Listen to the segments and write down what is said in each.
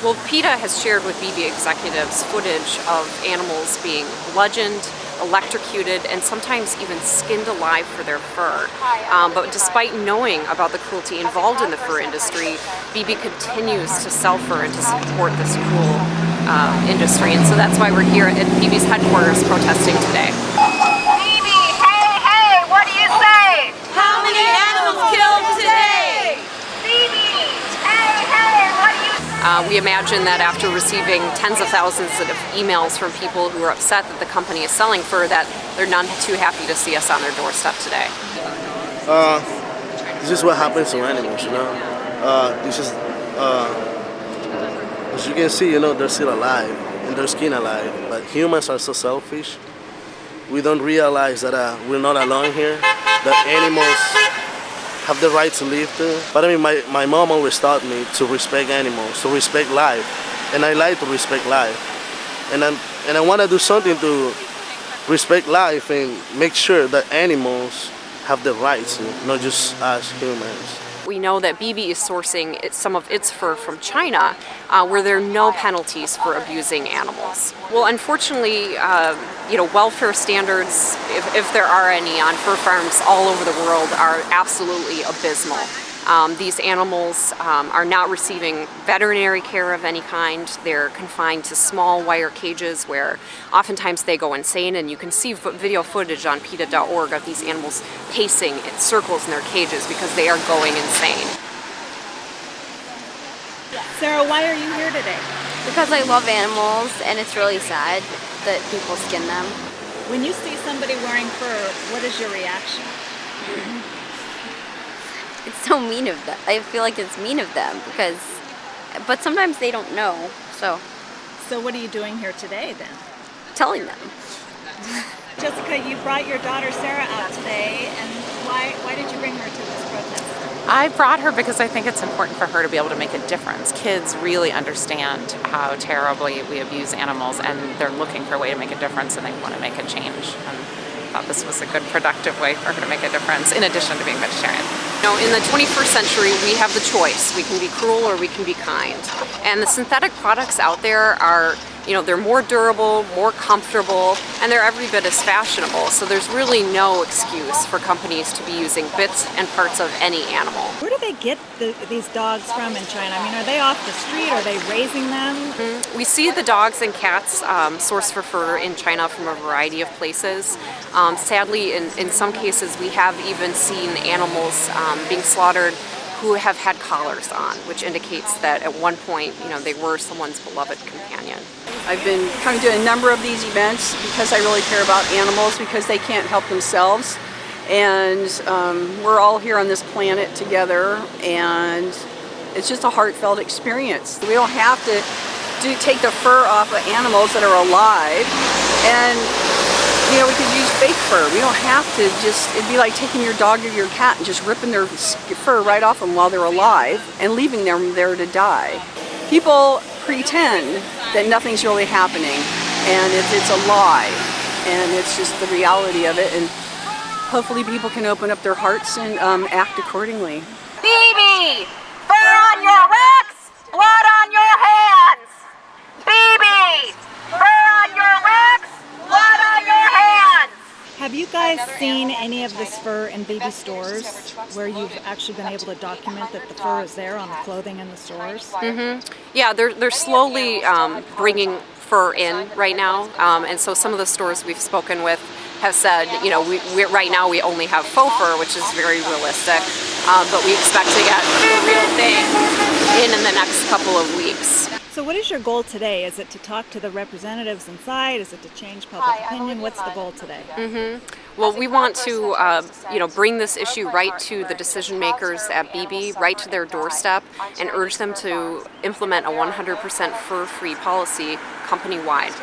Well, PETA has shared with BB executives footage of animals being bludgeoned, electrocuted, and sometimes even skinned alive for their fur. But despite knowing about the cruelty involved in the fur industry, BB continues to sell fur and to support this cruel industry. And so that's why we're here at BB's headquarters protesting today. BB, hey, what do you say? How many animals killed today? BB, hey, what do you say? We imagine that after receiving tens of thousands of emails from people who are upset that the company is selling fur, that they're none too happy to see us on their doorstep today. This is what happens to animals, you know. As you can see, you know, they're still alive and their skin alive. But humans are so selfish. We don't realize that we're not alone here. That animals have the right to live too. But I mean, my mom always taught me to respect animals, to respect life, and I like to respect life. And I want to do something to respect life and make sure that animals have the rights, not just us humans. We know that BB is sourcing some of its fur from China, where there are no penalties for abusing animals. Well, unfortunately, welfare standards, if there are any, on fur farms all over the world are absolutely abysmal. These animals are not receiving veterinary care of any kind. They're confined to small wire cages where oftentimes they go insane, and you can see video footage on PETA.org of these animals pacing in circles in their cages because they are going insane. Sarah, why are you here today? Because I love animals, and it's really sad that people skin them. When you see somebody wearing fur, what is your reaction? It's so mean of them. I feel like it's mean of them but sometimes they don't know, so. So what are you doing here today then? Telling them. Jessica, you brought your daughter Sarah out today, and why did you bring her to this protest? I brought her because I think it's important for her to be able to make a difference. Kids really understand how terribly we abuse animals, and they're looking for a way to make a difference, and they want to make a change. And I thought this was a good, productive way for her to make a difference, in addition to being vegetarian. In the 21st century, we have the choice. We can be cruel or we can be kind. And the synthetic products out there are, they're more durable, more comfortable, and they're every bit as fashionable. So there's really no excuse for companies to be using bits and parts of any animal. Where do they get these dogs from in China? I mean, are they off the street? Are they raising them? We see the dogs and cats sourced for fur in China from a variety of places. Sadly, in some cases, we have even seen animals being slaughtered who have had collars on, which indicates that at one point, they were someone's beloved companion. I've been coming to a number of these events because I really care about animals, because they can't help themselves. And we're all here on this planet together, and it's just a heartfelt experience. We don't have to take the fur off of animals that are alive, and we could use fake fur. We don't have to it'd be like taking your dog or your cat and just ripping their fur right off them while they're alive and leaving them there to die. People pretend that nothing's really happening, and it's a lie, and it's just the reality of it, and hopefully people can open up their hearts and act accordingly. BB, fur on your racks, blood on your hands. BB, fur on your racks, blood on your hands. Have you guys seen any of this fur in baby stores where you've actually been able to document that the fur is there on the clothing in the stores? Yeah, they're slowly bringing fur in right now, and so some of the stores we've spoken with have said, we right now we only have faux fur, which is very realistic, but we expect to get the real thing in the next couple of weeks. So what is your goal today? Is it to talk to the representatives inside? Is it to change public opinion? What's the goal today? Well, we want to, bring this issue right to the decision makers at BB, right to their doorstep, and urge them to implement a 100% fur-free policy company-wide.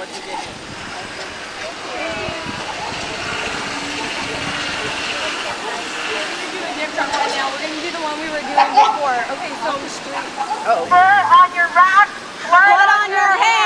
if you didn't. Different one now. We're going to do the one we were doing before. Okay, so Fur on your rocks, blood blood on your hands.